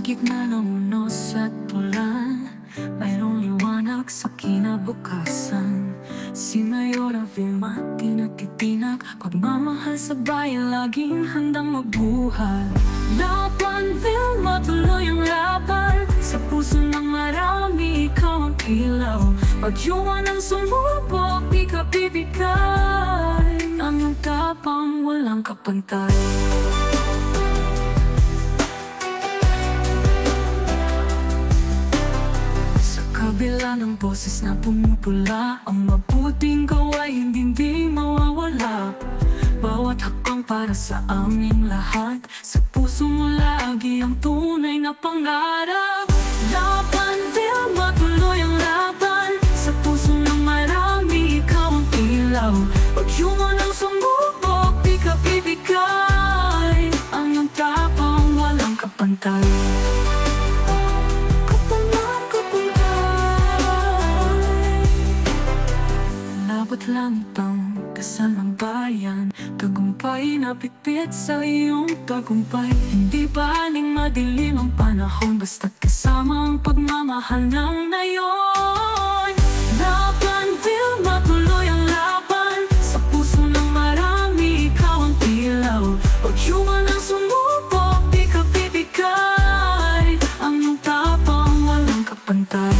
gitna ng unos at ulan, mayroong liwanag sa kinabukasan. Si Mayora Vilma pinagtitinag, pagmamahal sa bayan, laging handang magbuhat. Laban Vilma, tuloy ang laban, sa puso ng marami, ikaw ang ilaw. Pagyuan ang sumubok, di ka bibigay, ang iyong tapang walang kapantay. Kabila ng boses na pumupula, ang mabuting gawain hindi mawawala. Bawat hakbang para sa aming lahat, sa puso mo lagi ang tunay na pangarap. Laban Vilma, tuloy ang laban, sa puso ng marami, ikaw ang ilaw. Pagyungan ang sumubok, di ka bibigay, ang iyong tapang walang kapantay. Labot langit ang dasal ng bayan, tagumpay na pipit sa iyong tagumpay. Hindi baling madilim ang panahon, basta't kasama ang pagmamahal ng nayon. Laban Vilma, tuloy ang laban, sa puso ng marami, ikaw ang ilaw. Pagyungan ang sumubok, di ka bibigay, ang iyong tapang walang kapantay.